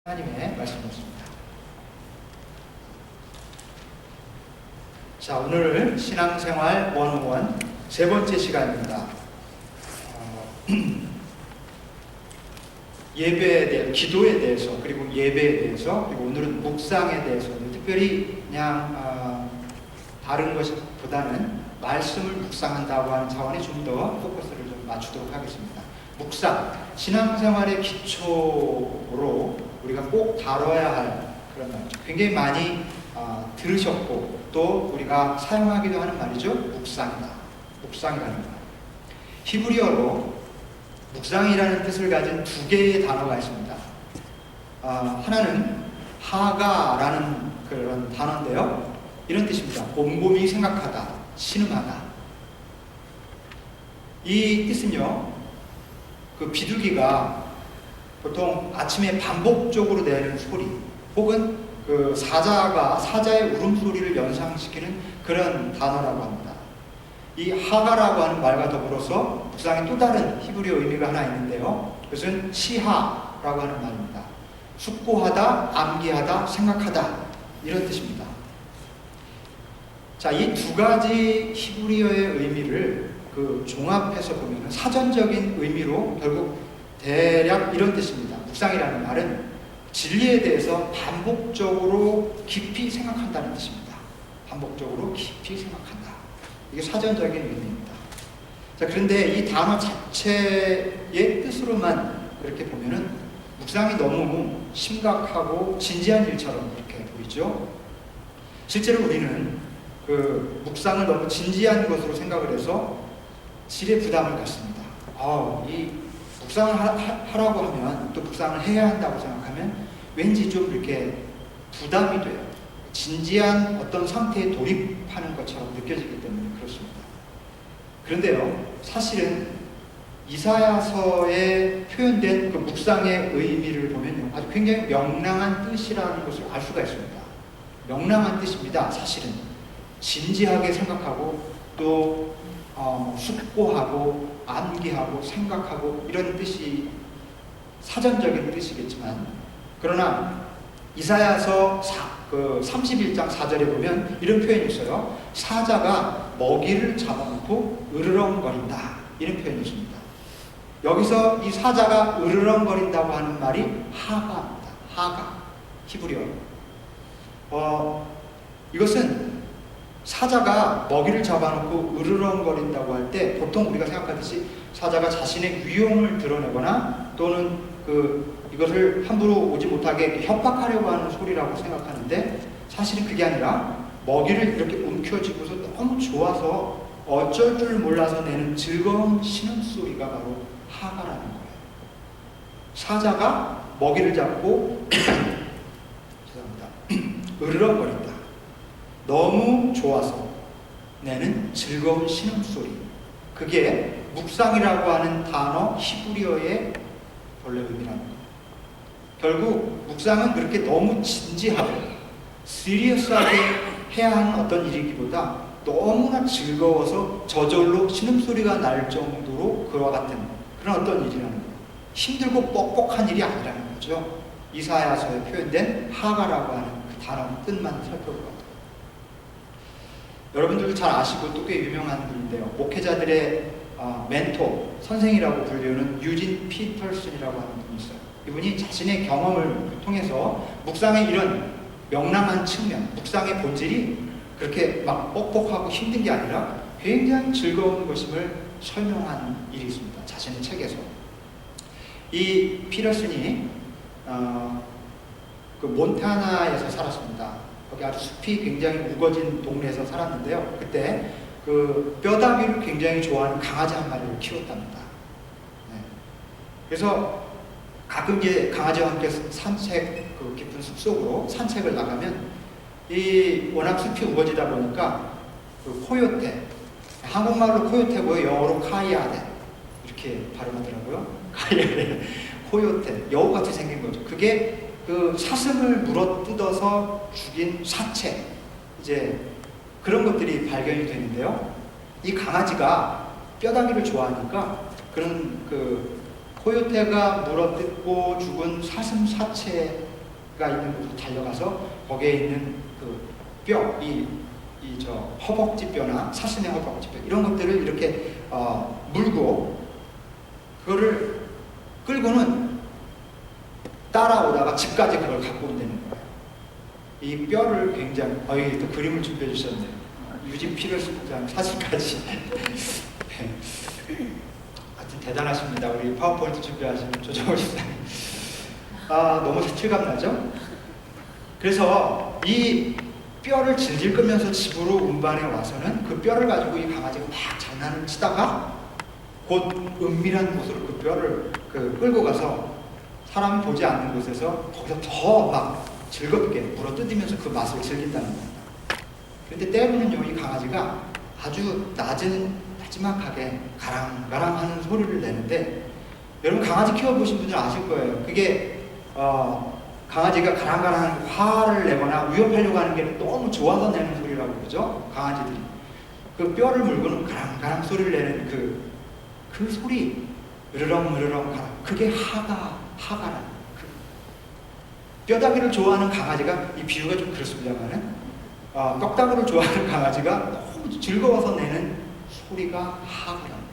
하나님의 말씀이었습니다. 자, 오늘 신앙생활 101 세 번째 시간입니다. 예배에 대해, 기도에 대해서, 그리고 예배에 대해서, 그리고 오늘은 묵상에 대해서, 특별히 그냥 다른 것보다는 말씀을 묵상한다고 하는 차원에 좀 더 포커스를 좀 맞추도록 하겠습니다. 묵상, 신앙생활의 기초로 우리가 꼭 다뤄야 할 그런 말이죠. 굉장히 많이 들으셨고 또 우리가 사용하기도 하는 말이죠. 묵상이다. 묵상이라는 말. 히브리어로 묵상이라는 뜻을 가진 두 개의 단어가 있습니다. 하나는 하가라는 그런 단어인데요. 이런 뜻입니다. 곰곰이 생각하다, 신음하다. 이 뜻은요, 그 비둘기가 보통 아침에 반복적으로 내는 소리, 혹은 그 사자의 울음소리를 연상시키는 그런 단어라고 합니다. 이 하가라고 하는 말과 더불어서 묵상의 또 다른 히브리어 의미가 하나 있는데요. 그것은 시하라고 하는 말입니다. 숙고하다, 암기하다, 생각하다, 이런 뜻입니다. 자, 이 두 가지 히브리어의 의미를 그 종합해서 보면 사전적인 의미로 결국 대략 이런 뜻입니다. 묵상이라는 말은 진리에 대해서 반복적으로 깊이 생각한다는 뜻입니다. 반복적으로 깊이 생각한다. 이게 사전적인 의미입니다. 자, 그런데 이 단어 자체의 뜻으로만 이렇게 보면은 묵상이 너무 심각하고 진지한 일처럼 이렇게 보이죠. 실제로 우리는 그 묵상을 너무 진지한 것으로 생각을 해서 질의 부담을 갖습니다. 이 묵상을 하라고 하면, 또 묵상을 해야 한다고 생각하면 왠지 좀 이렇게 부담이 돼요. 진지한 어떤 상태에 돌입하는 것처럼 느껴지기 때문에 그렇습니다. 그런데요, 사실은 이사야서에 표현된 그 묵상의 의미를 보면요, 아주 굉장히 명랑한 뜻이라는 것을 알 수가 있습니다. 명랑한 뜻입니다. 사실은 진지하게 생각하고 또 숙고하고 암기하고 생각하고 이런 뜻이 사전적인 뜻이겠지만, 그러나 이사야서 31장 4절에 보면 이런 표현이 있어요. 사자가 먹이를 잡아놓고 으르렁거린다, 이런 표현이 있습니다. 여기서 이 사자가 으르렁거린다고 하는 말이 하가입니다. 하가, 히브리어. 이것은 사자가 먹이를 잡아놓고 으르렁거린다고 할 때 보통 우리가 생각하듯이 사자가 자신의 위용을 드러내거나 또는 이것을 함부로 오지 못하게 협박하려고 하는 소리라고 생각하는데, 사실은 그게 아니라 먹이를 이렇게 움켜쥐고서 너무 좋아서 어쩔 줄 몰라서 내는 즐거운 신음소리가 바로 하가라는 거예요. 사자가 먹이를 잡고 죄송합니다. 으르렁거린다. 너무 좋아서 내는 즐거운 신음소리. 그게 묵상이라고 하는 단어 히브리어의 본래 의미라는 거예요. 결국 묵상은 그렇게 너무 진지하고 시리어스하게 해야 하는 어떤 일이기보다 너무나 즐거워서 저절로 신음소리가 날 정도로 그와 같은 그런 어떤 일이라는 거예요. 힘들고 뻑뻑한 일이 아니라는 거죠. 이사야서에 표현된 하가라고 하는 그 단어 뜻만 살펴보고, 여러분들도 잘 아시고 또 꽤 유명한 분인데요. 목회자들의 멘토, 선생이라고 불리우는 유진 피터슨이라고 하는 분이 있어요. 이분이 자신의 경험을 통해서 묵상의 이런 명랑한 측면, 묵상의 본질이 그렇게 막 뻑뻑하고 힘든 게 아니라 굉장히 즐거운 것임을 설명한 일이 있습니다. 자신의 책에서. 이 피터슨이 그 몬타나에서 살았습니다. 거기 아주 숲이 굉장히 우거진 동네에서 살았는데요. 그때 그 뼈다귀를 굉장히 좋아하는 강아지 한 마리를 키웠답니다. 네. 그래서 가끔 이제 강아지와 함께 산책, 그 깊은 숲속으로 산책을 나가면 이 워낙 숲이 우거지다 보니까 그 코요테, 한국말로 코요테고요, 영어로 카이아데 이렇게 발음하더라고요. 카이아데, 코요테, 여우같이 생긴 거죠. 그게 그 사슴을 물어뜯어서 죽인 사체, 이제 그런 것들이 발견이 되는데요. 이 강아지가 뼈다귀를 좋아하니까 그런 그 코요테가 물어뜯고 죽은 사슴사체가 있는 곳으로 달려가서 거기에 있는 그 뼈, 저 허벅지뼈나 사슴의 허벅지뼈 이런 것들을 이렇게 물고 그거를 끌고는 따라오다가 집까지 그걸 갖고 온다는 거예요. 이 뼈를 굉장히 또 그림을 준비해 주셨네요. 유진 피러스장 사진까지. 하여튼 대단하십니다. 우리 파워포인트 준비하시는 조정호 집사님. 너무 실감나죠? 그래서 이 뼈를 질질 끌면서 집으로 운반해 와서는 그 뼈를 가지고 이 강아지가 막 장난을 치다가 곧 은밀한 곳으로 그 뼈를 끌고 가서 사람이 보지 않는 곳에서 거기서 더 막 즐겁게 물어뜯으면서 그 맛을 즐긴다는 겁니다. 그런데 때로는요, 이 강아지가 아주 나지막하게 가랑가랑 하는 소리를 내는데, 여러분 강아지 키워보신 분들 아실 거예요. 그게 강아지가 가랑가랑 화를 내거나 위협하려고 하는 게 너무 좋아서 내는 소리라고 그러죠. 강아지들이 그 뼈를 물고는 가랑가랑 소리를 내는 그 소리, 으르렁 가랑, 그게 하가라는 뼈다귀를 좋아하는 강아지가, 이 비유가 좀 그렇습니다만은 떡다구를 좋아하는 강아지가 너무 즐거워서 내는 소리가 하가라는 거예요.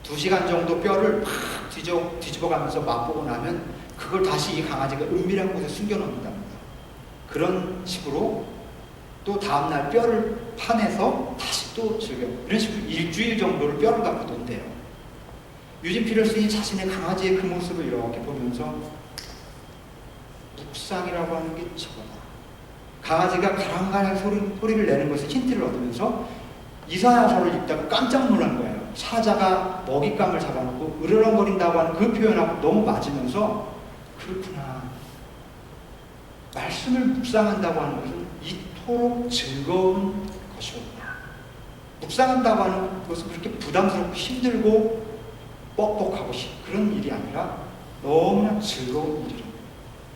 2시간 정도 뼈를 막 뒤집어가면서 맛보고 나면 그걸 다시 이 강아지가 은밀한 곳에 숨겨놓는답니다. 그런 식으로 또 다음날 뼈를 파내서 다시 또 즐겨요. 이런 식으로 일주일 정도를 뼈를 갖고 논대요. 유진 피러슨이 자신의 강아지의 그 모습을 이렇게 보면서 묵상이라고 하는 게 저거다. 강아지가 가랑가랑 소리를 내는 것에 힌트를 얻으면서 이사야서를 읽다가 깜짝 놀란 거예요. 사자가 먹잇감을 잡아놓고 으르렁거린다고 하는 그 표현하고 너무 맞으면서, 그렇구나, 말씀을 묵상한다고 하는 것은 이토록 즐거운 것이었구나. 묵상한다고 하는 것은 그렇게 부담스럽고 힘들고 뻑뻑하고 그런 일이 아니라 너무나 즐거운 일이에요.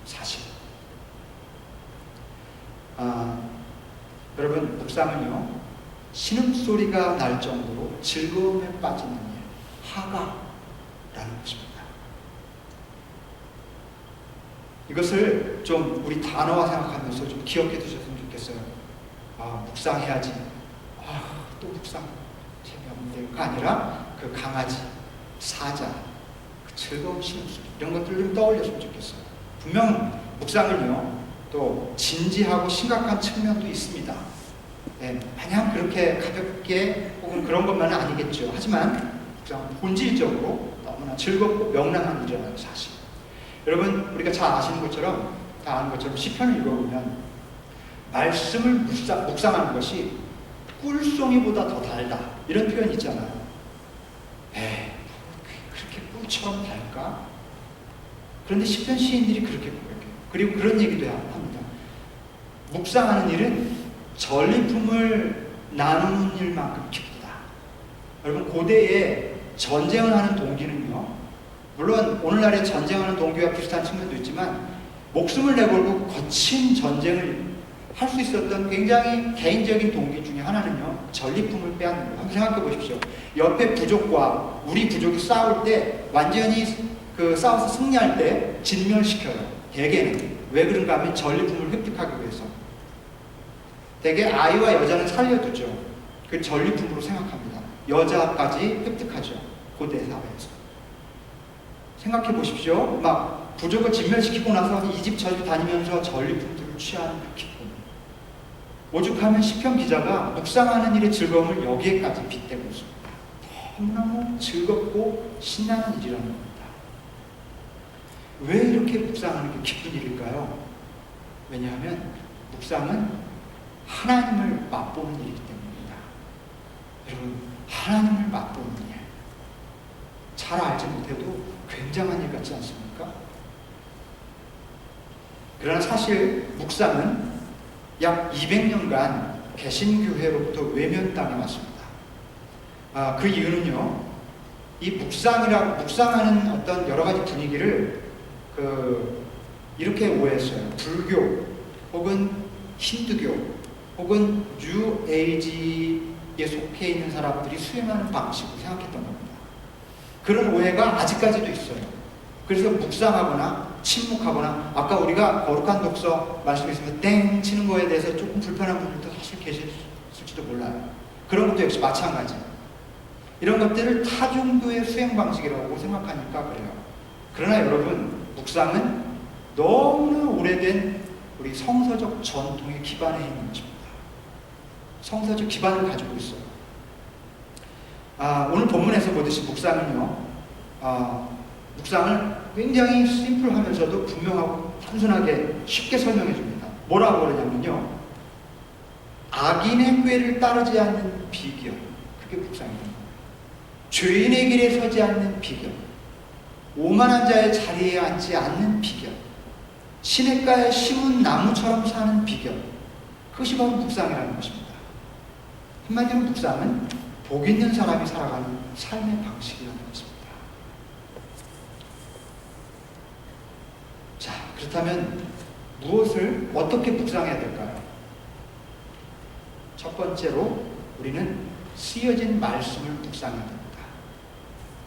사실 여러분, 묵상은요, 신음소리가 날 정도로 즐거움에 빠지는 일, 하가라는 것입니다. 이것을 좀 우리 단어화 생각하면서 좀 기억해 두셨으면 좋겠어요. 묵상해야지. 또 묵상 재미없는데가 아니라 그 강아지, 사자, 그 즐거운 신음소리, 이런 것들을 좀 떠올렸으면 좋겠어요. 분명 묵상은요, 또 진지하고 심각한 측면도 있습니다. 마냥 그렇게 가볍게 혹은 그런 것만은 아니겠죠. 하지만 본질적으로 너무나 즐겁고 명랑한 일이라는 사실. 여러분, 우리가 잘 아시는 것처럼, 다 아는 것처럼 시편을 읽어보면 말씀을 묵상하는 것이 꿀송이보다 더 달다, 이런 표현이 있잖아요. 그렇게 꿀처럼 달까? 그런데 시편 시인들이 그렇게 고백해요. 그리고 그런 얘기도 합니다. 묵상하는 일은 전리품을 나누는 일만큼 기쁘다. 여러분, 고대에 전쟁을 하는 동기는요, 물론 오늘날의 전쟁하는 동기와 비슷한 측면도 있지만, 목숨을 내걸고 거친 전쟁을 할 수 있었던 굉장히 개인적인 동기 중에 하나는요, 전리품을 빼앗는 거예요. 한번 생각해 보십시오. 옆에 부족과 우리 부족이 싸울 때, 완전히 싸워서 승리할 때 진멸시켜요. 대개는. 왜 그런가 하면 전리품을 획득하기 위해서. 대개 아이와 여자는 살려두죠. 그 전리품으로 생각합니다. 여자까지 획득하죠. 고대 사회에서. 생각해 보십시오. 막 부족을 진멸시키고 나서 이 집 저 집 다니면서 전리품들을 취하는 그 기쁨. 오죽하면 시편 기자가 묵상하는 일의 즐거움을 여기에까지 빗대고 있습니다. 너무너무 즐겁고 신나는 일이라는 겁니다. 왜 이렇게 묵상하는 게 기쁜 일일까요? 왜냐하면 묵상은 하나님을 맛보는 일이기 때문입니다. 여러분, 하나님을 맛보는 일, 잘 알지 못해도 굉장한 일 같지 않습니까? 그러나 사실 묵상은 약 200년간 개신교회로부터 외면당해 왔습니다. 그 이유는요, 이 묵상하는 어떤 여러 가지 분위기를 이렇게 오해했어요. 불교 혹은 힌두교 혹은 뉴에이지에 속해 있는 사람들이 수행하는 방식으로 생각했던 겁니다. 그런 오해가 아직까지도 있어요. 그래서 묵상하거나 침묵하거나 아까 우리가 거룩한 독서 말씀했으면 땡 치는 거에 대해서 조금 불편한 분들도 사실 계실지도 몰라요. 그런 것도 역시 마찬가지. 이런 것들을 타종교의 수행 방식이라고 생각하니까 그래요. 그러나 여러분, 묵상은 너무나 오래된 우리 성서적 전통에 기반해 있는 것입니다. 성서적 기반을 가지고 있어요. 오늘 본문에서 보듯이 묵상은요, 묵상을 굉장히 심플하면서도 분명하고 단순하게 쉽게 설명해 줍니다. 뭐라고 그러냐면요, 악인의 꾀를 따르지 않는 비결, 그게 묵상입니다. 죄인의 길에 서지 않는 비결, 오만한 자의 자리에 앉지 않는 비결, 시냇가에 심은 나무처럼 사는 비결, 그것이 바로 묵상이라는 것입니다. 한마디로 묵상은 복 있는 사람이 살아가는 삶의 방식이라는 것입니다. 자, 그렇다면 무엇을 어떻게 묵상해야 될까요? 첫 번째로 우리는 쓰여진 말씀을 묵상해야 됩니다.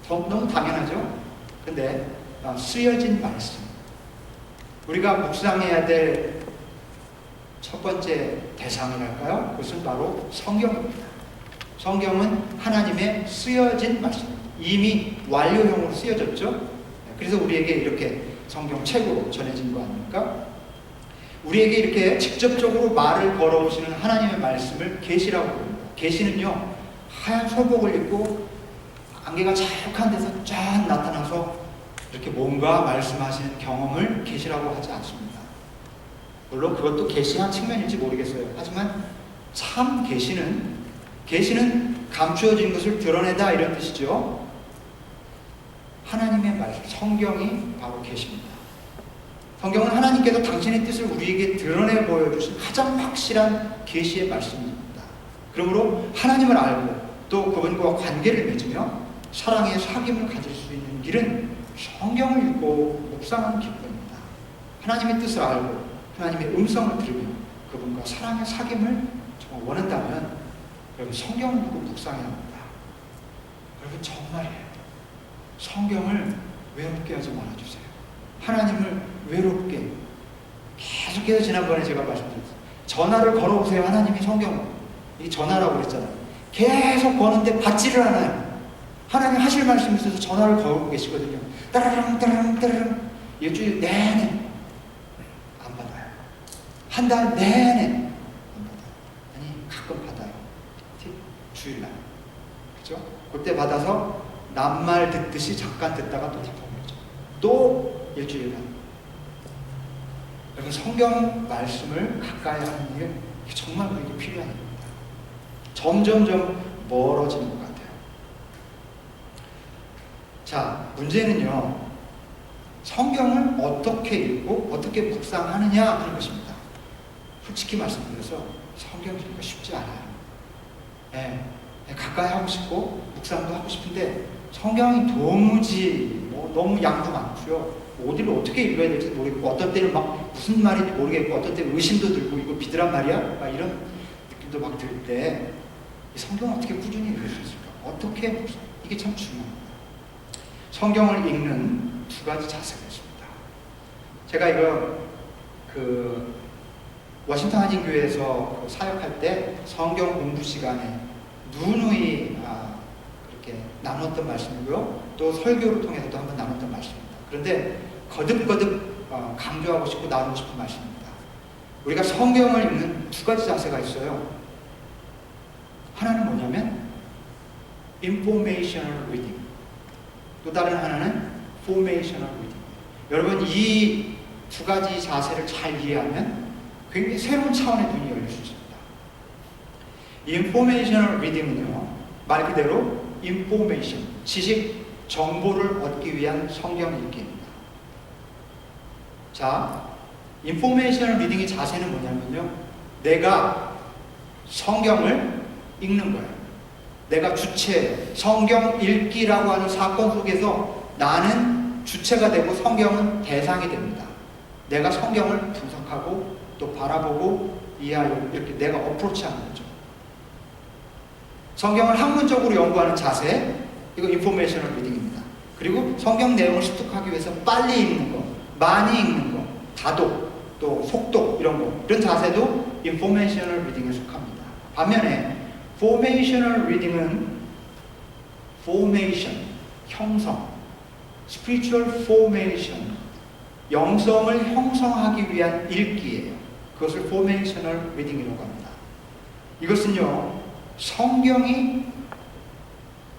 너무 당연하죠? 근데 쓰여진 말씀, 우리가 묵상해야 될 첫 번째 대상이랄까요? 그것은 바로 성경입니다. 성경은 하나님의 쓰여진 말씀입니다. 이미 완료형으로 쓰여졌죠? 그래서 우리에게 이렇게 성경책으로 전해진 거 아닙니까? 우리에게 이렇게 직접적으로 말을 걸어오시는 하나님의 말씀을 계시라고 부릅니다. 계시는요, 하얀 소복을 입고 안개가 자욱한 데서 쫙 나타나서 이렇게 뭔가 말씀하시는 경험을 계시라고 하지 않습니다. 물론 그것도 계시한 측면일지 모르겠어요. 하지만 참 계시는 감추어진 것을 드러내다, 이런 뜻이죠. 하나님의 말씀, 성경이 바로 계십니다. 성경은 하나님께서 당신의 뜻을 우리에게 드러내 보여주신 가장 확실한 계시의 말씀입니다. 그러므로 하나님을 알고 또 그분과 관계를 맺으며 사랑의 사귐을 가질 수 있는 길은 성경을 읽고 묵상하는 기쁨입니다. 하나님의 뜻을 알고 하나님의 음성을 들으며 그분과 사랑의 사귐을 정말 원한다면 여러분, 성경을 읽고 묵상해야 합니다. 여러분, 정말이에요. 성경을 외롭게 하지 말아주세요. 하나님을 외롭게, 계속해서 지난번에 제가 말씀드렸어요. 전화를 걸어보세요. 하나님이 성경을, 이 전화라고 그랬잖아요. 계속 거는데 받지를 않아요. 하나님 하실 말씀이 있어서 전화를 걸고 계시거든요. 따라랑 따라랑 따라랑, 일주일 내내 안 받아요. 한 달 내내 안 받아요. 아니, 가끔 받아요. 주일날, 그죠? 그때 받아서 낱말 듣듯이 잠깐 듣다가 또 덮어버리죠. 또 일주일간. 여러분, 성경 말씀을 가까이 하는 일, 정말 우리에게 필요한 일입니다. 점점점 멀어지는 것 같아요. 자, 문제는요, 성경을 어떻게 읽고 어떻게 묵상하느냐 하는 것입니다. 솔직히 말씀드려서 성경 읽기가 쉽지 않아요. 가까이 하고 싶고 묵상도 하고 싶은데 성경이 도무지 너무 양도 많고요. 어디를 어떻게 읽어야 될지 모르겠고, 어떤 때는 막 무슨 말인지 모르겠고, 어떤 때는 의심도 들고, 이거 믿으란 말이야? 막 이런 느낌도 막 들 때 이 성경을 어떻게 꾸준히 읽을 수 있을까? 어떻게 묵상? 이게 참 중요합니다. 성경을 읽는 두 가지 자세가 있습니다. 제가 이거 워싱턴 한인교회에서 사역할 때 성경 공부 시간에 누누이 그렇게 나눴던 말씀이고요. 또 설교를 통해서도 한번 나눴던 말씀입니다. 그런데 거듭거듭 강조하고 싶고 나누고 싶은 말씀입니다. 우리가 성경을 읽는 두 가지 자세가 있어요. 하나는 뭐냐면 informational reading, 또 다른 하나는 formational reading. 여러분, 이 두 가지 자세를 잘 이해하면 굉장히 새로운 차원의 눈이 열릴 수 있습니다. informational reading은요, 말 그대로 information, 지식, 정보를 얻기 위한 성경 읽기입니다. 자, informational reading의 자세는 뭐냐면요, 내가 성경을 읽는 거예요. 내가 주체, 성경 읽기라고 하는 사건 속에서 나는 주체가 되고 성경은 대상이 됩니다. 내가 성경을 분석하고 또 바라보고 이해하려고 이렇게 내가 어프로치하는 거죠. 성경을 학문적으로 연구하는 자세, 이거 인포메이셔널 리딩입니다. 그리고 성경 내용을 습득하기 위해서 빨리 읽는 거, 많이 읽는 거, 다독, 또 속독 이런 거, 이런 자세도 informational reading에 속합니다. 반면에 formational reading은 formation, 형성, spiritual formation, 영성을 형성하기 위한 읽기예요. 그것을 formational reading이라고 합니다. 이것은요, 성경이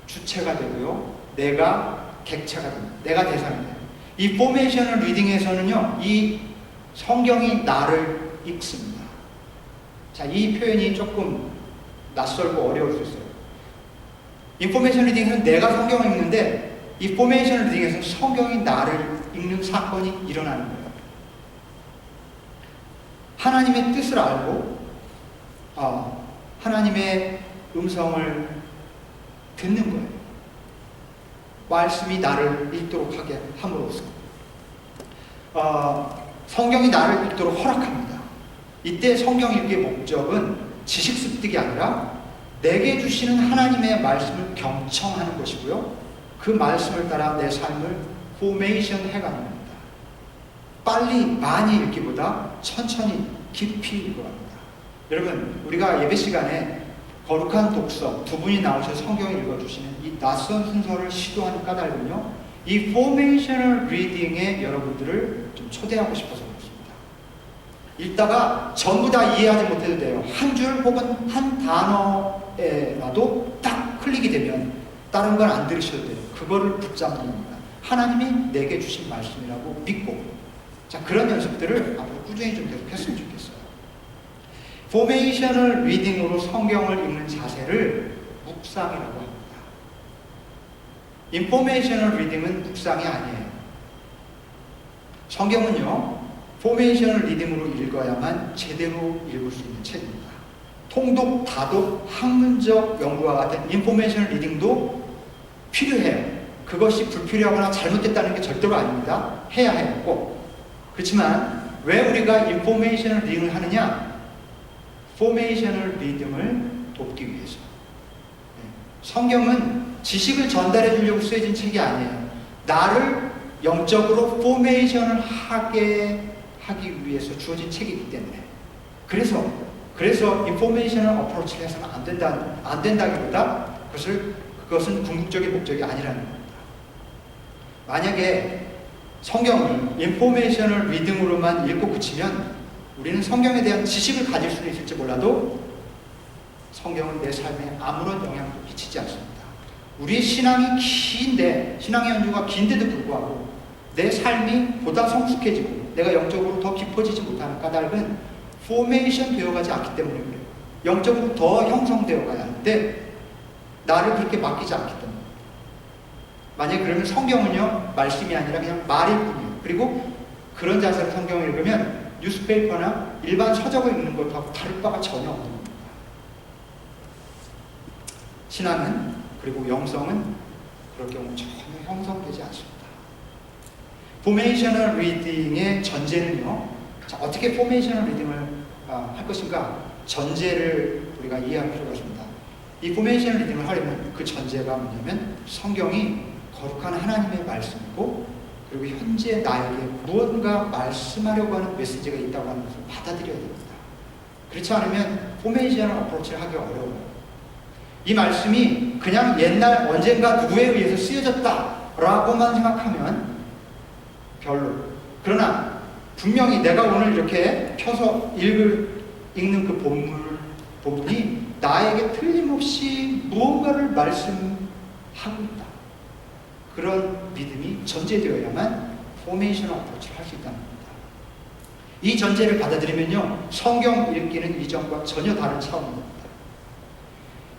주체가 되고요, 내가 객체가 됩니다. 내가 대상이 돼요. 이 formational reading에서는요, 이 성경이 나를 읽습니다. 자, 이 표현이 조금 낯설고 어려울 수 있어요. information reading에서는 내가 성경을 읽는데, 이 formational reading에서는 성경이 나를 읽는 사건이 일어나는 거예요. 하나님의 뜻을 알고 하나님의 음성을 듣는 거예요. 말씀이 나를 읽도록 하게 함으로써 성경이 나를 읽도록 허락합니다. 이때 성경 읽기의 목적은 지식 습득이 아니라 내게 주시는 하나님의 말씀을 경청하는 것이고요, 그 말씀을 따라 내 삶을 포메이션 해가는 겁니다. 빨리 많이 읽기보다 천천히 깊이 읽어갑니다. 여러분, 우리가 예배 시간에 거룩한 독서 두 분이 나오셔서 성경을 읽어주시는 이 낯선 순서를 시도하는 까닭은요, 이 포메이셔널 리딩에 여러분들을 좀 초대하고 싶어서 그렇습니다. 읽다가 전부 다 이해하지 못해도 돼요. 한 줄 혹은 한 단어에라도 딱 클릭이 되면 다른 건 안 들으셔도 돼요. 그거를 붙잡는 겁니다. 하나님이 내게 주신 말씀이라고 믿고, 자, 그런 연습들을 앞으로 꾸준히 좀 계속 했으면 좋겠어요. 포메이셔널 리딩으로 성경을 읽는 자세를 묵상이라고 합니다. 인포메이셔널 리딩은 묵상이 아니에요. 성경은요, 포메이셔널 리딩으로 읽어야만 제대로 읽을 수 있는 책입니다. 통독, 다독, 학문적 연구와 같은 인포메이셔널 리딩도 필요해요. 그것이 불필요하거나 잘못됐다는 게 절대로 아닙니다. 해야 해요, 꼭. 그렇지만 왜 우리가 인포메이셔널 리딩을 하느냐? 포메이셔널 리딩을 돕기 위해서. 성경은 지식을 전달해 주려고 쓰여진 책이 아니에요. 나를 영적으로 포메이션을 하게 하기 위해서 주어진 책이기 때문에. 그래서 인포메이셔널 어프로치를 해서는 안 된다기보다 그것은 궁극적인 목적이 아니라는 겁니다. 만약에 성경을 인포메이셔널 리딩으로만 읽고 그치면 우리는 성경에 대한 지식을 가질 수는 있을지 몰라도 성경은 내 삶에 아무런 영향도 미치지 않습니다. 우리의 신앙의 연주가 긴데도 불구하고 내 삶이 보다 성숙해지고 내가 영적으로 더 깊어지지 못하는 까닭은 포메이션 되어가지 않기 때문에 그래요. 영적으로 더 형성되어 가야 하는데 나를 그렇게 맡기지 않기 때문에. 만약에 그러면 성경은요, 말씀이 아니라 그냥 말일 뿐이에요. 그리고 그런 자세로 성경을 읽으면 뉴스페이퍼나 일반 서적을 읽는 것하고 다를 바가 전혀 없는 겁니다. 신앙은, 그리고 영성은 그럴 경우 전혀 형성되지 않습니다. 포메이셔널 리딩의 전제는요, 자, 어떻게 포메이셔널 리딩을 할 것인가? 전제를 우리가 이해할 필요가 있습니다. 이 포메이셔널 리딩을 하려면 그 전제가 뭐냐면 성경이 거룩한 하나님의 말씀이고, 그리고 현재 나에게 무언가 말씀하려고 하는 메시지가 있다고 하는 것을 받아들여야 됩니다. 그렇지 않으면 포메이셔널 어프로치를 하기 어려워요. 이 말씀이 그냥 옛날 언젠가 누구에 의해서 쓰여졌다라고만 생각하면 별로. 그러나 분명히 내가 오늘 이렇게 펴서 읽는 그 본문이 나에게 틀림없이 무언가를 말씀하고 있다. 그런 믿음이 전제되어야만 포메이셔널 어프로치를 할 수 있다는 겁니다. 이 전제를 받아들이면요, 성경 읽기는 이전과 전혀 다른 차원입니다.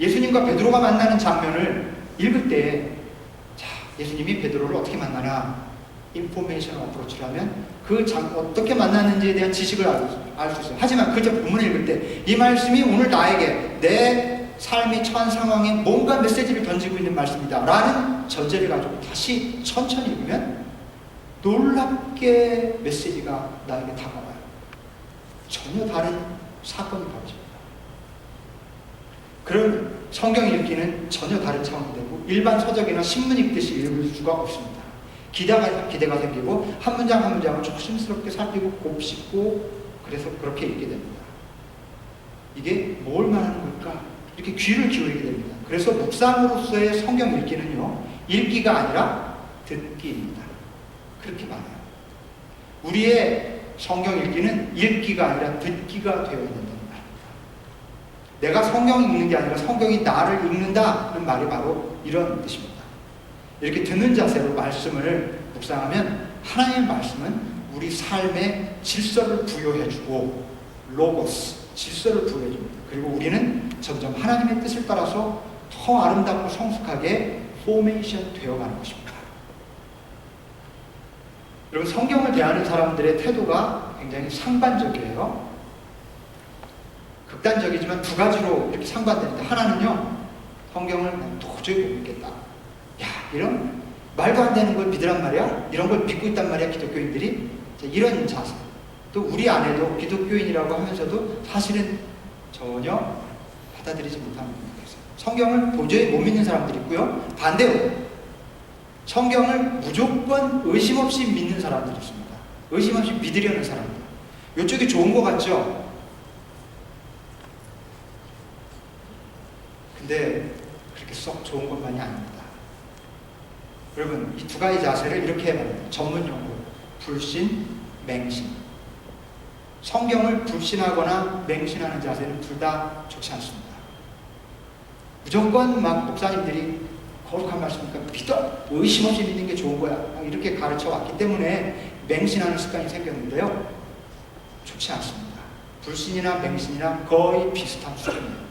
예수님과 베드로가 만나는 장면을 읽을 때, 자, 예수님이 베드로를 어떻게 만나나 인포메이셔널 어프로치를 하면 어떻게 만났는지에 대한 지식을 알 수 있어요. 하지만 그 본문을 읽을 때 이 말씀이 오늘 나에게 내 삶이 처한 상황에 뭔가 메시지를 던지고 있는 말씀이다 라는 전제를 가지고 다시 천천히 읽으면 놀랍게 메시지가 나에게 다가와요. 전혀 다른 사건이 벌어집니다. 성경 읽기는 전혀 다른 차원이 되고 일반 서적이나 신문 읽듯이 읽을 수가 없습니다. 기대가 생기고 한 문장 한 문장을 조심스럽게 살피고 곱씹고 그래서 그렇게 읽게 됩니다. 이게 뭘 말하는 걸까? 이렇게 귀를 기울이게 됩니다. 그래서 묵상으로서의 성경 읽기는요, 읽기가 아니라 듣기입니다. 그렇게 말해요. 우리의 성경 읽기는 읽기가 아니라 듣기가 되어야 된다는 말입니다. 내가 성경 읽는 게 아니라 성경이 나를 읽는다는 말이 바로 이런 뜻입니다. 이렇게 듣는 자세로 말씀을 묵상하면 하나님의 말씀은 우리 삶에 질서를 부여해주고 로고스, 질서를 부여해줍니다. 그리고 우리는 점점 하나님의 뜻을 따라서 더 아름답고 성숙하게 포메이션 되어가는 것입니다. 여러분, 성경을 대하는 사람들의 태도가 굉장히 상반적이에요. 극단적이지만 두 가지로 이렇게 상반됩니다. 하나는요, 성경을 도저히 못 믿겠다. 야, 이런 말도 안 되는 걸 믿으란 말이야? 이런 걸 믿고 있단 말이야, 기독교인들이? 이런 자세. 또 우리 안에도 기독교인이라고 하면서도 사실은 전혀 받아들이지 못하는 분들이 있어요. 성경을 도저히 못 믿는 사람들이 있고요. 반대로 성경을 무조건 의심 없이 믿는 사람들이 있습니다. 의심 없이 믿으려는 사람들. 이쪽이 좋은 것 같죠? 근데 그렇게 썩 좋은 것만이 아닙니다. 여러분, 이 두 가지 자세를 이렇게 말합니다. 전문 용어로 불신, 맹신. 성경을 불신하거나 맹신하는 자세는 둘 다 좋지 않습니다. 무조건 막 목사님들이 거룩한 말씀이니까 믿어! 의심 없이 믿는 게 좋은 거야. 이렇게 가르쳐 왔기 때문에 맹신하는 습관이 생겼는데요. 좋지 않습니다. 불신이나 맹신이나 거의 비슷한 수준이에요.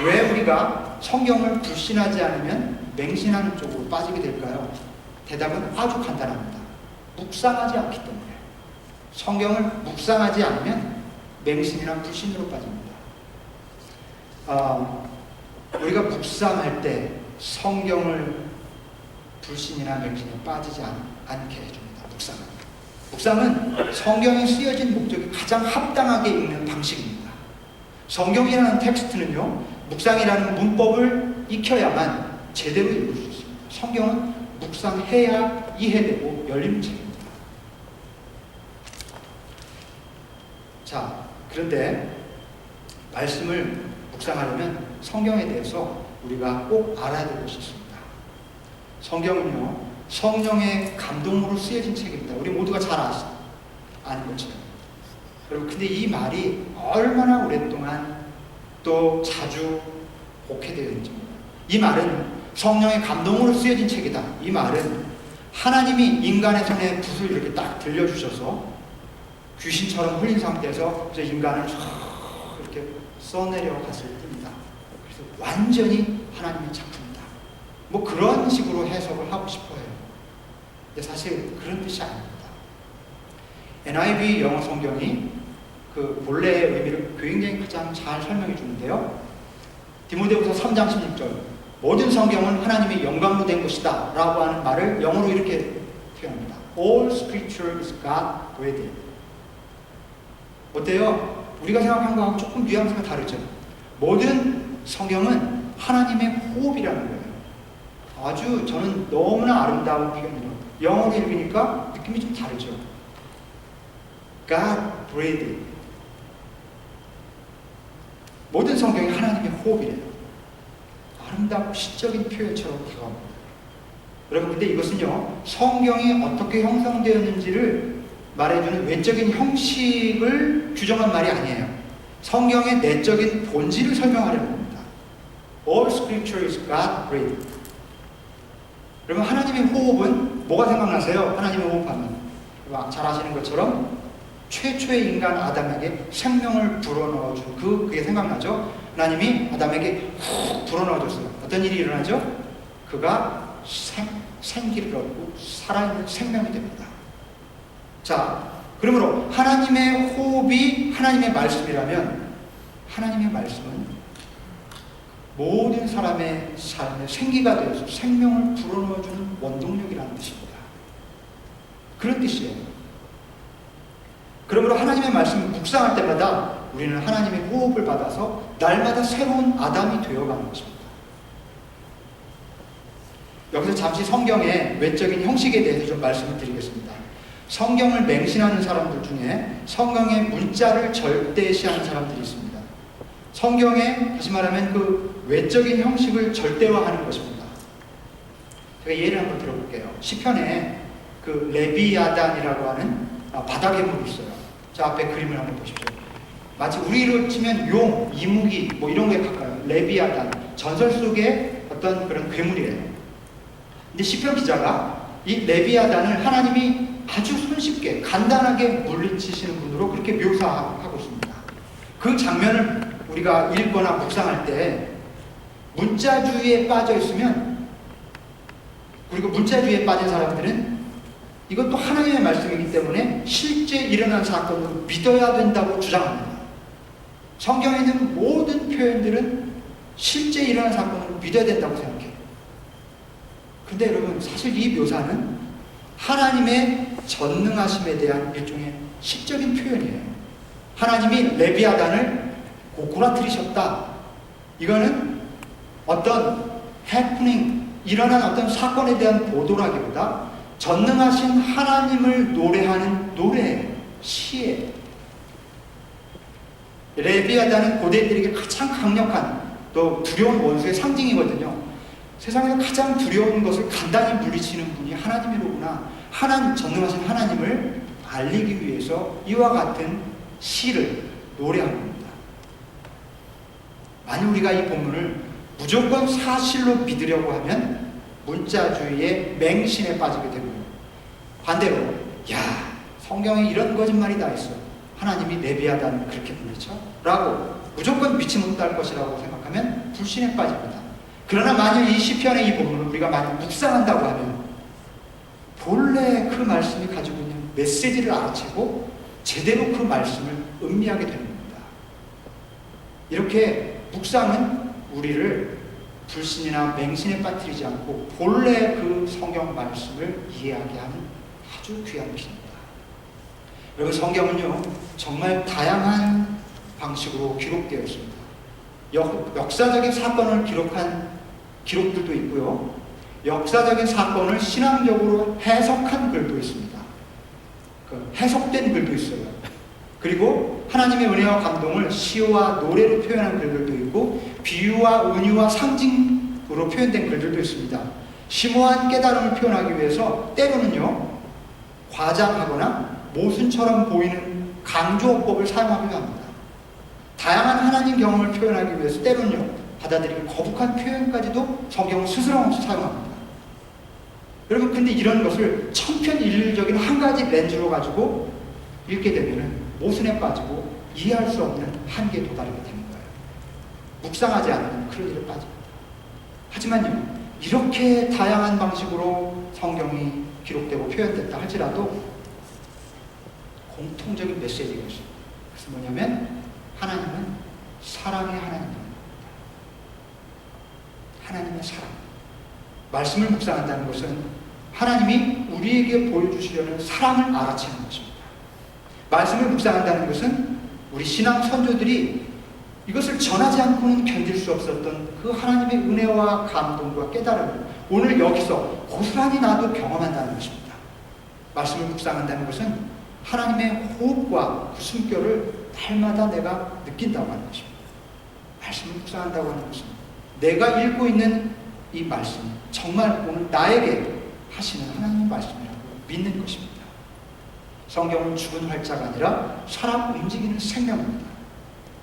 왜 우리가 성경을 불신하지 않으면 맹신하는 쪽으로 빠지게 될까요? 대답은 아주 간단합니다. 묵상하지 않기 때문에. 성경을 묵상하지 않으면 맹신이나 불신으로 빠집니다. 우리가 묵상할 때 성경을 불신이나 맹신에 빠지지 않게 해줍니다. 묵상은 성경에 쓰여진 목적이 가장 합당하게 읽는 방식입니다. 성경이라는 텍스트는요, 묵상이라는 문법을 익혀야만 제대로 읽을 수 있습니다. 성경은 묵상해야 이해되고 열리는 책입니다. 자, 그런데 말씀을 묵상하려면 성경에 대해서 우리가 꼭 알아야 될 것이 있습니다. 성경은요, 성령의 감동으로 쓰여진 책입니다. 우리 모두가 잘 아는 것처럼. 여러분, 근데 이 말이 얼마나 오랫동안 또 자주 복해되어 있는지 모릅니다. 이 말은 성령의 감동으로 쓰여진 책이다. 이 말은 하나님이 인간의 손에 붓을 이렇게 딱 들려주셔서 귀신처럼 흘린 상태에서 인간을 이렇게 써내려 갔을 뿐이다. 그래서 완전히 하나님의 작품이다. 뭐 그런 식으로 해석을 하고 싶어요. 근데 사실 그런 뜻이 아닙니다. NIV 영어 성경이 그 본래의 의미를 굉장히 가장 잘 설명해 주는데요. 디모데후서 3장 16절, 모든 성경은 하나님의 영광으로 된 것이다 라고 하는 말을 영어로 이렇게 표현합니다. All scripture is God breathed. 어때요? 우리가 생각한 거하고 조금 뉘앙스가 다르죠? 모든 성경은 하나님의 호흡이라는 거예요. 아주 저는 너무나 아름다운 표현이에요. 영어로 읽으니까 느낌이 좀 다르죠? God breathed. 모든 성경이 하나님의 호흡이래요. 아름답고 시적인 표현처럼 다가옵니다. 여러분, 근데 이것은요, 성경이 어떻게 형성되었는지를 말해주는 외적인 형식을 규정한 말이 아니에요. 성경의 내적인 본질을 설명하려는 겁니다. All scripture is God breathed. 여러분, 하나님의 호흡은 뭐가 생각나세요? 하나님의 호흡하면 잘 아시는 것처럼 최초의 인간 아담에게 생명을 불어넣어준 그게 생각나죠? 하나님이 아담에게 훅 불어넣어줬어요. 어떤 일이 일어나죠? 그가 생기를 얻고 살아있는 생명이 됩니다. 자, 그러므로 하나님의 호흡이 하나님의 말씀이라면 하나님의 말씀은 모든 사람의 삶에 생기가 되어서 생명을 불어넣어주는 원동력이라는 뜻입니다. 그런 뜻이에요. 그러므로 하나님의 말씀을 묵상할 때마다 우리는 하나님의 호흡을 받아서 날마다 새로운 아담이 되어가는 것입니다. 여기서 잠시 성경의 외적인 형식에 대해서 좀 말씀을 드리겠습니다. 성경을 맹신하는 사람들 중에 성경의 문자를 절대시하는 사람들이 있습니다. 성경에 다시 말하면 그 외적인 형식을 절대화하는 것입니다. 제가 예를 한번 들어볼게요. 시편에 그 레비아단이라고 하는 바다 괴물이 있어요. 저 앞에 그림을 한번 보십시오. 마치 우리로 치면 용, 이무기 뭐 이런 거에 가까워요. 레비아단, 전설 속의 어떤 그런 괴물이에요. 근데 시편 기자가 이 레비아단을 하나님이 아주 손쉽게 간단하게 물리치시는 분으로 그렇게 묘사하고 있습니다. 그 장면을 우리가 읽거나 묵상할 때 문자주의에 빠져 있으면, 그리고 문자주의에 빠진 사람들은 이것도 하나님의 말씀이기 때문에 실제 일어난 사건으로 믿어야 된다고 주장합니다. 성경에 있는 모든 표현들은 실제 일어난 사건으로 믿어야 된다고 생각해요. 근데 여러분, 사실 이 묘사는 하나님의 전능하심에 대한 일종의 시적인 표현이에요. 하나님이 레비아단을 고꾸라뜨리셨다. 이거는 어떤 해프닝, 일어난 어떤 사건에 대한 보도라기보다 전능하신 하나님을 노래하는 노래, 시예요. 레비아단은 고대인들에게 가장 강력한 또 두려운 원수의 상징이거든요. 세상에서 가장 두려운 것을 간단히 물리치는 분이 하나님이로구나. 전능하신 하나님을 알리기 위해서 이와 같은 시를 노래한 겁니다. 만약 우리가 이 본문을 무조건 사실로 믿으려고 하면 문자주의의 맹신에 빠지게 됩니다. 반대로, 야, 성경에 이런 거짓말이 다 있어. 하나님이 레비아단을 그렇게 물리쳐? 라고 무조건 믿지 못할 것이라고 생각하면 불신에 빠집니다. 그러나 만약 이 시편의 이 본문을 우리가 만약 묵상한다고 하면 본래 그 말씀이 가지고 있는 메시지를 알아채고 제대로 그 말씀을 음미하게 되는 겁니다. 이렇게 묵상은 우리를 불신이나 맹신에 빠뜨리지 않고 본래 그 성경 말씀을 이해하게 하는 아주 귀한 것입니다. 여러분, 성경은요 정말 다양한 방식으로 기록되어 있습니다. 역사적인 사건을 기록한 기록들도 있고요, 역사적인 사건을 신앙적으로 해석한 글도 있습니다. 해석된 글도 있어요. 그리고 하나님의 은혜와 감동을 시와 노래로 표현한 글들도 있고, 비유와 은유와 상징으로 표현된 글들도 있습니다. 심오한 깨달음을 표현하기 위해서 때로는요 과장하거나 모순처럼 보이는 강조어법을 사용하기도 합니다. 다양한 하나님 경험을 표현하기 위해서 때로는요 받아들이기 거북한 표현까지도 성경은 스스럼 없이 사용합니다. 여러분, 근데 이런 것을 천편일률적인 한 가지 렌즈로 가지고 읽게 되면 모순에 빠지고 이해할 수 없는 한계에 도달하게 되는 거예요. 묵상하지 않으면 그런 일에 빠집니다. 하지만요, 이렇게 다양한 방식으로 성경이 기록되고 표현됐다 할지라도 공통적인 메시지가 있습니다. 그래서 뭐냐면 하나님은 사랑의 하나님입니다. 하나님의 사랑. 말씀을 묵상한다는 것은 하나님이 우리에게 보여주시려는 사랑을 알아채는 것입니다. 말씀을 묵상한다는 것은 우리 신앙 선조들이 이것을 전하지 않고는 견딜 수 없었던 그 하나님의 은혜와 감동과 깨달음을 오늘 여기서 고스란히 나도 경험한다는 것입니다. 말씀을 묵상한다는 것은 하나님의 호흡과 그 숨결을 날마다 내가 느낀다고 하는 것입니다. 말씀을 묵상한다고 하는 것은 내가 읽고 있는 이 말씀, 정말 오늘 나에게 하시는 하나님의 말씀이라고 믿는 것입니다. 성경은 죽은 활자가 아니라 살아 움직이는 생명입니다.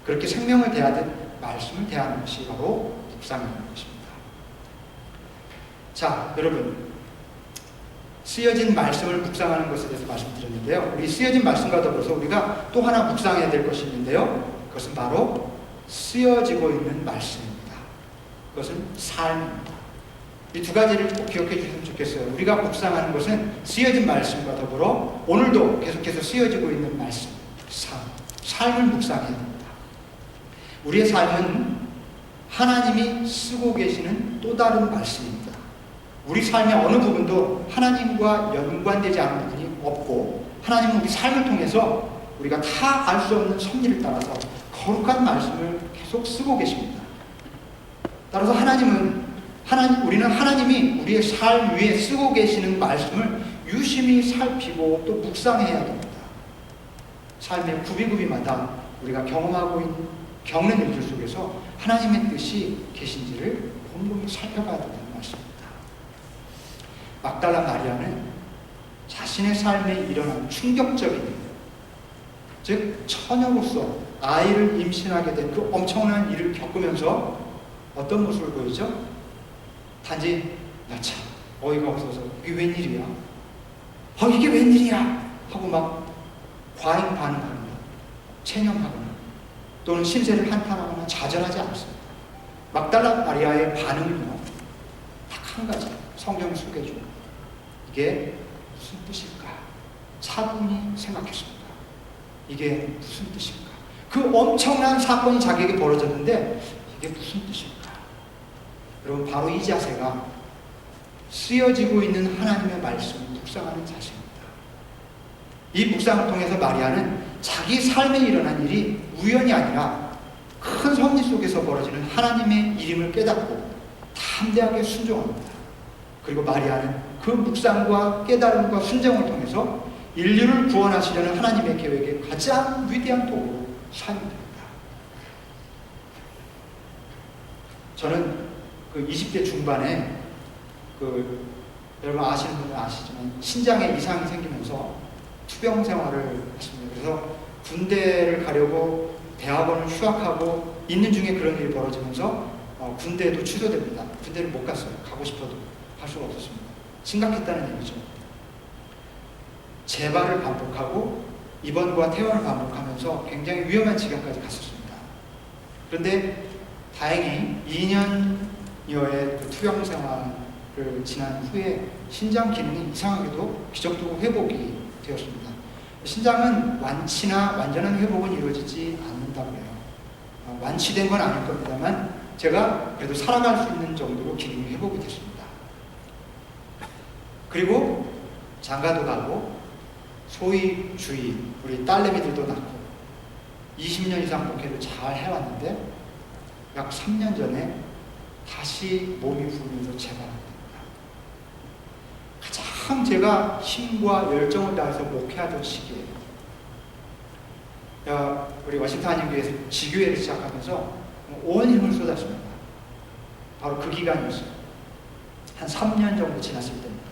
그렇게 생명을 대하듯 말씀을 대하는 것이 바로 묵상하는 것입니다. 자, 여러분, 쓰여진 말씀을 묵상하는 것에 대해서 말씀드렸는데요, 우리 쓰여진 말씀과 더불어서 우리가 또 하나 묵상해야 될 것이 있는데요, 그것은 바로 쓰여지고 있는 말씀입니다. 그것은 삶입니다. 이 두 가지를 꼭 기억해 주셨으면 좋겠어요. 우리가 묵상하는 것은 쓰여진 말씀과 더불어 오늘도 계속해서 쓰여지고 있는 말씀, 삶을 묵상해야 됩니다. 우리의 삶은 하나님이 쓰고 계시는 또 다른 말씀입니다. 우리 삶의 어느 부분도 하나님과 연관되지 않은 부분이 없고, 하나님은 우리 삶을 통해서 우리가 다 알 수 없는 섭리를 따라서 거룩한 말씀을 계속 쓰고 계십니다. 따라서 우리는 하나님이 우리의 삶 위에 쓰고 계시는 말씀을 유심히 살피고 또 묵상해야 됩니다. 삶의 구비구비마다 우리가 겪는 일들 속에서 하나님의 뜻이 계신지를 곰곰이 살펴봐야 된다는 말씀입니다. 막달라 마리아는 자신의 삶에 일어난 충격적인 일, 즉 처녀로서 아이를 임신하게 된 그 엄청난 일을 겪으면서 어떤 모습을 보이죠? 단지 나 참 어이가 없어서 이게 웬일이야? 이게 웬일이야? 하고 막 과잉 반응하거나 체념하거나 또는 신세를 한탄하거나 좌절하지 않습니다. 막달라 마리아의 반응은요, 딱 한 가지 성경이 소개해줍니다. 이게 무슨 뜻일까? 차분히 생각했습니다. 이게 무슨 뜻일까? 그 엄청난 사건이 자기에게 벌어졌는데 이게 무슨 뜻일까? 여러분, 바로 이 자세가 쓰여지고 있는 하나님의 말씀을 묵상하는 자세입니다. 이 묵상을 통해서 마리아는 자기 삶에 일어난 일이 우연이 아니라 큰 섭리 속에서 벌어지는 하나님의 일임을 깨닫고 담대하게 순종합니다. 그리고 마리아는 그 묵상과 깨달음과 순종을 통해서 인류를 구원하시려는 하나님의 계획의 가장 위대한 도구로 사용됩니다. 저는 그 20대 중반에 여러분 아시는 분은 아시지만 신장에 이상이 생기면서 투병 생활을 했습니다. 그래서 군대를 가려고 대학원을 휴학하고 있는 중에 그런 일이 벌어지면서 군대도 취소됩니다. 군대를 못 갔어요. 가고 싶어도 갈 수가 없었습니다. 심각했다는 얘기죠. 재발을 반복하고 입원과 퇴원을 반복하면서 굉장히 위험한 지경까지 갔었습니다. 그런데 다행히 2년여의 그 투병 생활을 지난 후에 신장 기능이 이상하게도 기적적으로 회복이 되었습니다. 신장은 완치나 완전한 회복은 이루어지지 않는다고 해요. 완치된 건 아닐 겁니다만 제가 그래도 살아갈 수 있는 정도로 기능이 회복이 됐습니다. 그리고 장가도 가고 소위 주위 우리 딸내미들도 낳고 20년 이상 목회를 잘 해왔는데 약 3년 전에 다시 몸이 부으면서 재발합니다. 가장 제가 힘과 열정을 다해서 목회하던 시기에요. 우리 워싱턴 한인교회에서 지교회를 시작하면서 온 힘을 쏟았습니다. 바로 그 기간이었어요. 한 3년 정도 지났을 때입니다.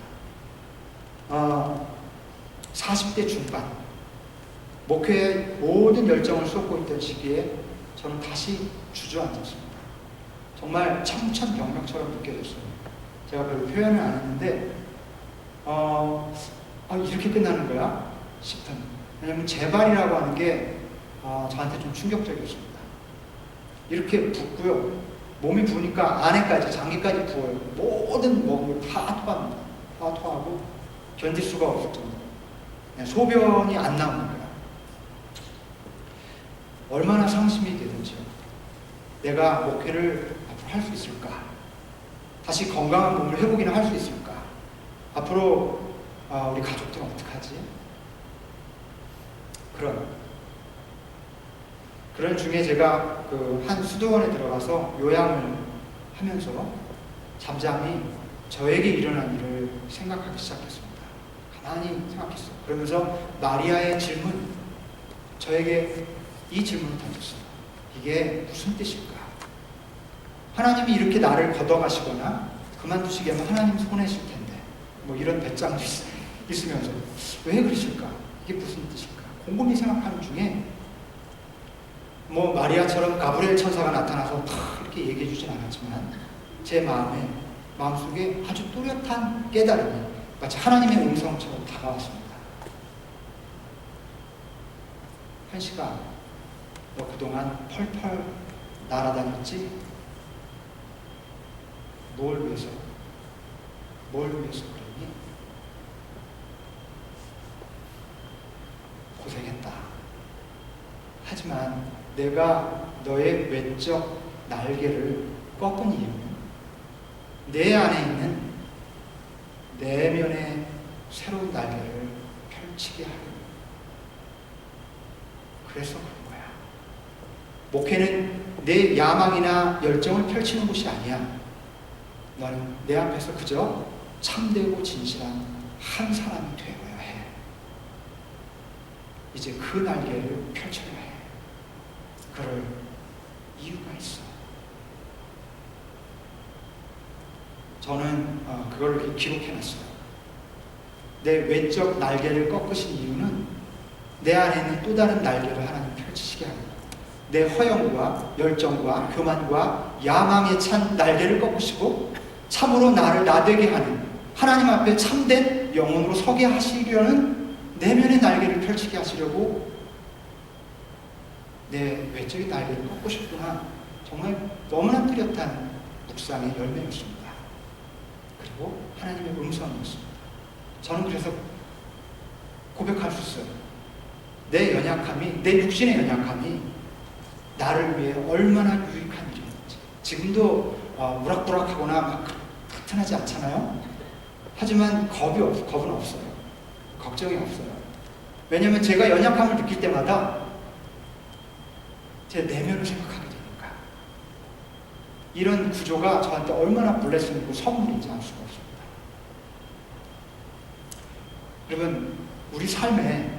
40대 중반 목회에 모든 열정을 쏟고 있던 시기에 저는 다시 주저앉았습니다. 정말 청천벽력처럼 느껴졌어요. 제가 별로 표현을 안 했는데 이렇게 끝나는 거야? 싶은. 왜냐면 재발이라고 하는 게 저한테 좀 충격적이었습니다. 이렇게 붓고요. 몸이 부으니까 안에까지 장기까지 부어요. 모든 먹은 걸 다 토합니다. 다 토하고 견딜 수가 없을 정도. 소변이 안 나오는 거야. 얼마나 상심이 되든지요. 내가 목회를 앞으로 할 수 있을까? 다시 건강한 몸을 회복이나 할 수 있을까? 앞으로 우리 가족들은 어떡하지? 그런 중에 제가 그 한 수도원에 들어가서 요양을 하면서 잠잠히 저에게 일어난 일을 생각하기 시작했습니다. 가만히 생각했어요. 그러면서 마리아의 질문, 저에게 이 질문을 던졌어요. 이게 무슨 뜻일까? 하나님이 이렇게 나를 걷어가시거나 그만두시게 하면 하나님 손해실 텐데 뭐 이런 배짱도 있으면서 왜 그러실까? 이게 무슨 뜻일까? 곰곰이 생각하는 중에 뭐 마리아처럼 가브리엘 천사가 나타나서 다 이렇게 얘기해 주진 않았지만 제 마음속에 아주 뚜렷한 깨달음이 마치 하나님의 음성처럼 다가왔습니다. 현식아, 너 그동안 펄펄 날아다녔지? 뭘 위해서 그랬니? 고생했다. 하지만 내가 너의 외적 날개를 꺾은 이유는 내 안에 있는 내면의 새로운 날개를 펼치게 하려고. 그래서 그런 거야. 목회는 내 야망이나 열정을 펼치는 곳이 아니야. 너는 내 앞에서 그저 참되고 진실한 한 사람이 되어야 해. 이제 그 날개를 펼쳐야 해. 그럴 이유가 있어. 저는 그걸 이렇게 기록해놨어요. 내 외적 날개를 꺾으신 이유는 내 안에 있는 또 다른 날개를 하나님 펼치시게 합니다. 내 허영과 열정과 교만과 야망에 찬 날개를 꺾으시고 참으로 나를 나되게 하는, 하나님 앞에 참된 영혼으로 서게 하시려는 내면의 날개를 펼치게 하시려고 내 외적인 날개를 꺾으셨구나. 정말 너무나 뚜렷한 묵상의 열매였습니다. 그리고 하나님의 음성이었습니다. 저는 그래서 고백할 수 있어요. 내 연약함이, 내 육신의 연약함이 나를 위해 얼마나 유익한 일이었는지. 지금도 우락부락하거나 막 튼튼하지 않잖아요. 하지만 겁은 없어요. 걱정이 없어요. 왜냐하면 제가 연약함을 느낄 때마다 제 내면을 생각하게 되니까. 이런 구조가 저한테 얼마나 블레싱이고 선물인지 알 수가 없습니다. 여러분, 우리 삶의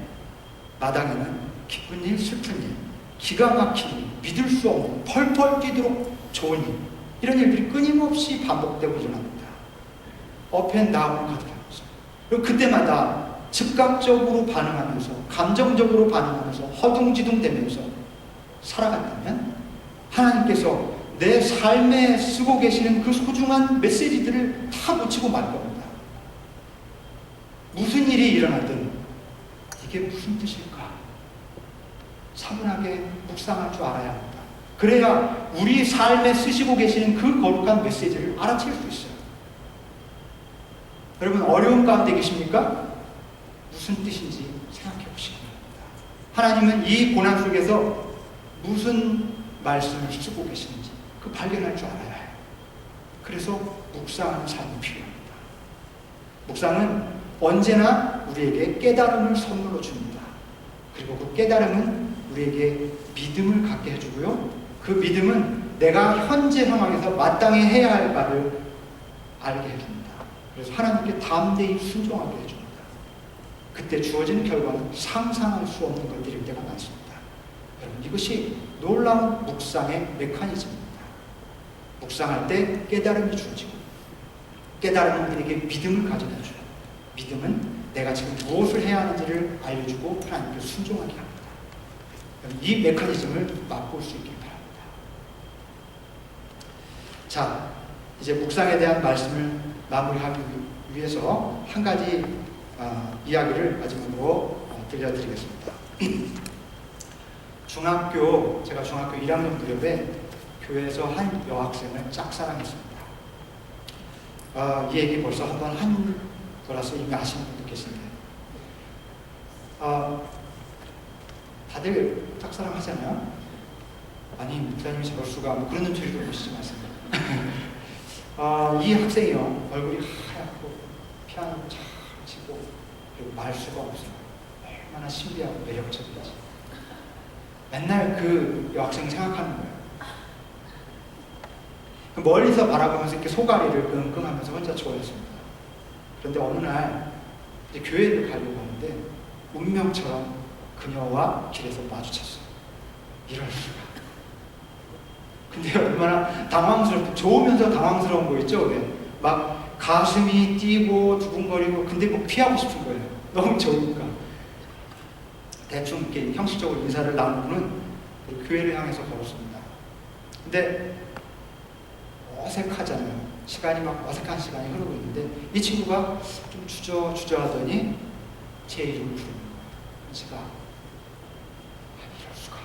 마당에는 기쁜 일, 슬픈 일, 기가 막힌 일, 믿을 수 없는, 펄펄 뛰도록 좋은 일, 이런 일들이 끊임없이 반복되고 일어납니다. 업앤다운을 가득하면서. 그리고 그때마다 즉각적으로 반응하면서, 감정적으로 반응하면서, 허둥지둥대면서 살아간다면 하나님께서 내 삶에 쓰고 계시는 그 소중한 메시지들을 다 놓치고 말 겁니다. 무슨 일이 일어나든 이게 무슨 뜻일까? 차분하게 묵상할 줄 알아야 합니다. 그래야 우리 삶에 쓰시고 계시는 그 거룩한 메시지를 알아챌 수 있어요. 여러분, 어려움 가운데 계십니까? 무슨 뜻인지 생각해 보시기 바랍니다. 하나님은 이 고난 속에서 무슨 말씀을 쓰고 계시는지 그 발견할 줄 알아야 해요. 그래서 묵상하는 삶이 필요합니다. 묵상은 언제나 우리에게 깨달음을 선물로 줍니다. 그리고 그 깨달음은 우리에게 믿음을 갖게 해주고요. 그 믿음은 내가 현재 상황에서 마땅히 해야 할 바를 알게 해줍니다. 그래서 하나님께 담대히 순종하게 해줍니다. 그때 주어지는 결과는 상상할 수 없는 것들일 때가 많습니다. 여러분, 이것이 놀라운 묵상의 메커니즘입니다. 묵상할 때 깨달음이 주어지고, 깨달음은 우리에게 믿음을 가져다 줘요. 믿음은 내가 지금 무엇을 해야 하는지를 알려주고 하나님께 순종하게 합니다. 이 메커니즘을 맛볼 수 있길 바랍니다. 자, 이제 묵상에 대한 말씀을 마무리하기 위해서 한 가지 이야기를 마지막으로 들려드리겠습니다. 제가 중학교 1학년 무렵에 교회에서 한 여학생을 짝사랑했습니다. 이 얘기 벌써 한번 한 거라서 이미 아시는 분도 계신데, 다들 짝사랑 하잖아요. 아니, 목사님이 저럴 수가, 뭐 그런 눈초리로 보시지 마세요. 이 학생이요, 얼굴이 하얗고 피아노 잘 치고 그리고 말수가 없어요. 얼마나 신비하고 매력적인지. 맨날 그 여학생 생각하는 거예요. 멀리서 바라보면서 이렇게 소가리를 끙끙하면서 혼자 좋아했습니다. 그런데 어느 날 이제 교회를 가려고 하는데 운명처럼 그녀와 길에서 마주쳤어요. 이럴 수가. 근데 얼마나 좋으면서 당황스러운 거 있죠? 막 가슴이 뛰고 두근거리고, 근데 뭐 피하고 싶은 거예요. 너무 좋으니까. 대충 이렇게 형식적으로 인사를 나누고는 교회를 향해서 걸었습니다. 근데 어색하잖아요. 어색한 시간이 흐르고 있는데 이 친구가 좀 주저하더니 제 이름을 부르는 거예요. 제가 이럴 수가,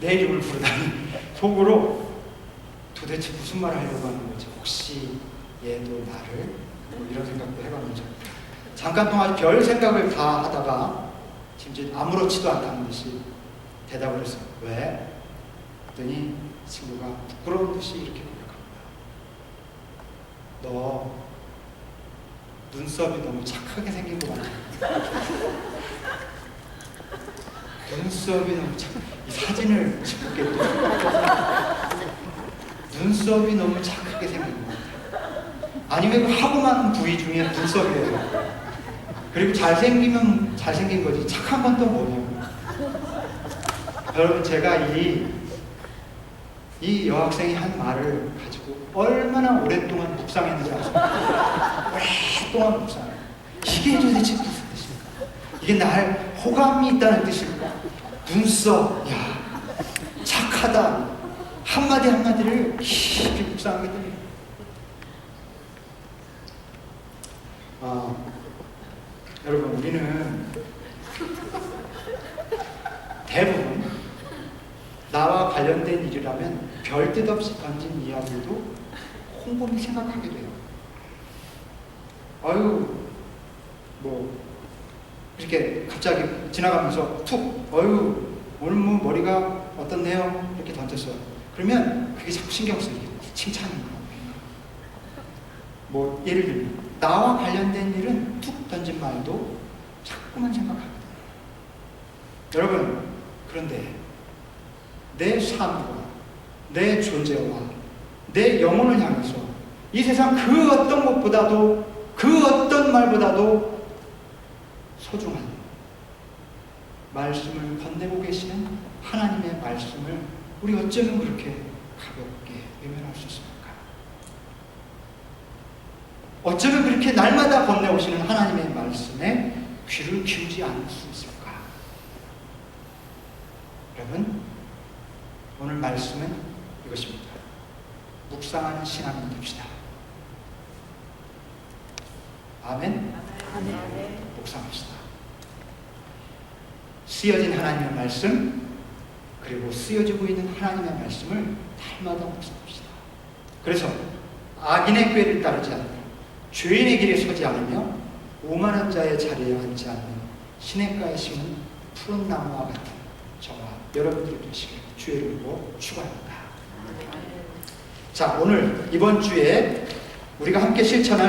내 이름을 부르다니 속으로 도대체 무슨 말을 하려고 하는 거지? 혹시 얘도 나를? 뭐 이런 생각도 해봤는데 잠깐 동안 별 생각을 다 하다가 심지어 아무렇지도 않다는 듯이 대답을 했어요. 왜? 그랬더니 친구가 부끄러운 듯이 이렇게 고백합니다. 너 눈썹이 너무 착하게 생긴 것 같아. 눈썹이 너무 착해. 이 사진을 찍게 또 눈썹이 너무 착하게 생긴 것 같아요. 아니면 하고 많은 부위 중에 눈썹이에요. 그리고 잘생기면 잘생긴 거지 착한 건 또 뭐냐고. 여러분 제가 이 여학생이 한 말을 가지고 얼마나 오랫동안 묵상했는지 아십니까? 오랫동안 묵상해요. 이게 도대체 무슨 뜻일까? 이게 날 호감이 있다는 뜻일까? 눈썹, 야 착하다 한마디 한마디를 깊이 묵상하게 됩니다. 여러분 우리는 대부분 나와 관련된 일이라면 별 뜻 없이 던진 이야기도 곰곰이 생각하게 돼요. 아유 뭐 이렇게 갑자기 지나가면서 툭 어유 오늘 뭐 머리가 어떻네요 이렇게 던졌어요. 그러면 그게 자꾸 신경 쓰이게 칭찬인가 뭐 예를 들면 나와 관련된 일은 툭 던진 말도 자꾸만 생각하게 돼요. 여러분 그런데 내 삶과 내 존재와 내 영혼을 향해서 이 세상 그 어떤 것보다도 그 어떤 말보다도 소중한 말씀을 건네고 계시는 하나님의 말씀을 우리 어쩌면 그렇게 가볍게 외면할 수 있습니까? 어쩌면 그렇게 날마다 건네오시는 하나님의 말씀에 귀를 기울이지 않을 수 있을까? 여러분 오늘 말씀은 이것입니다. 묵상하는 신앙이 됩시다. 아멘? 아멘. 묵상합시다. 쓰여진 하나님의 말씀 그리고 쓰여지고 있는 하나님의 말씀을 날마다 묵상합시다. 그래서 악인의 꾀를 따르지 않고 죄인의 길에 서지 않으며 오만한 자의 자리에 앉지 않는 시냇가에 심은 푸른 나무와 같은 저와 여러분들이 되시길 주의 이름으로 축원합니다. 자, 오늘 이번 주에 우리가 함께 실천할